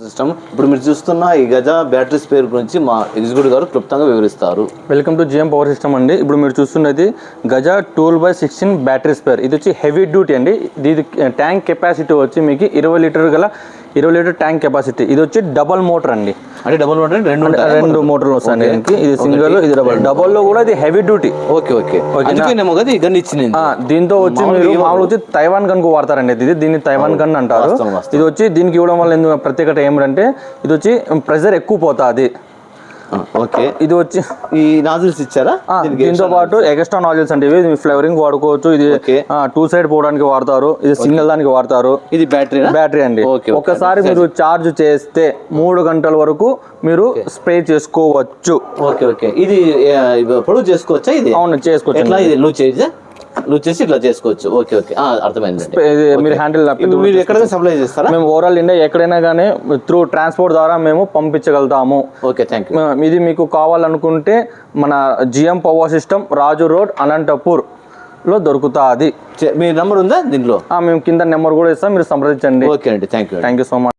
System ఇప్పుడు మీరు చూస్తున్న ఈ గజ బ్యాటరీ స్పేర్ గురించి మా ఎగ్జిక్యూటివ్ గారు క్లుప్తంగా వివరిస్తారు. Welcome to GM power system అండి. ఇప్పుడు మీరు చూస్తున్నది గజ 12/16 బ్యాటరీ స్పేర్. ఇది వచ్చి హెవీ డ్యూటీ అండి. ఇది ట్యాంక్ కెపాసిటీ వచ్చి మీకు 20 లీటర్ ట్యాంక్ కెపాసిటీ. ఇది వచ్చి డబల్ మోటార్ అండి. అంటే డబల్ మోటార్ రెండు మోటార్లు వస్తాయి దీనికి. ఇది సింగిల్, ఇది డబల్ లో కూడా ఇది హెవీ డ్యూటీ. ఓకే. గన్ ఇచ్చింది. దీంతో వచ్చి మీరు మామూలు వచ్చి తైవాన్ గన్ కు వాడతారండి. దీన్ని తైవాన్ గన్ అంటారు. ఇది వచ్చి దీనికి ఇవ్వడం వల్ల ప్రత్యేకత ఏమిటంటే ఇది వచ్చి ప్రెషర్ ఎక్కువ పోతుంది. ఓకే. ఇది వచ్చి ఈ నాజిల్స్ ఇచ్చారా? దీంతో పాటు ఎక్స్ట్రా నాజిల్స్ అంటే ఇవి ఫ్లేవరింగ్ వాడుకోవచ్చు. ఇది 2 సైడ్ పోవడానికి వాడతారు. ఇది సింగిల్ దానికి వాడతారు. ఇది బ్యాటరీ అండి. ఒకసారి మీరు చార్జ్ చేస్తే 3 గంటల వరకు మీరు స్ప్రే చేసుకోవచ్చు. ఓకే. ఇది ప్రొడ్యూస్ చేసుకోవచ్చా? ఇది అవును, చేసుకోవచ్చు. ఇది లూజ్ చేసి ఇట్లా చేసుకోవచ్చు. ఓకే. అర్థమైంది. మీరు హ్యాండిల్ మీరు ఎక్కడైనా సప్లై చేస్తారా? మేము ఓవరాల్ ఇండియా ఎక్కడైనా కానీ త్రూ ట్రాన్స్పోర్ట్ ద్వారా మేము పంపించగలుగుతాము. Okay, thank you. ఇది మీకు కావాలనుకుంటే మన జిఎం పవర్ సిస్టమ్, రాజు రోడ్, అనంతపూర్ లో దొరుకుతుంది. మీ నెంబర్ ఉందా దీంట్లో? మేము కింద నెంబర్ కూడా ఇస్తాం, మీరు సంప్రదించండి. ఓకే అండి, థ్యాంక్ యూ సో మచ్.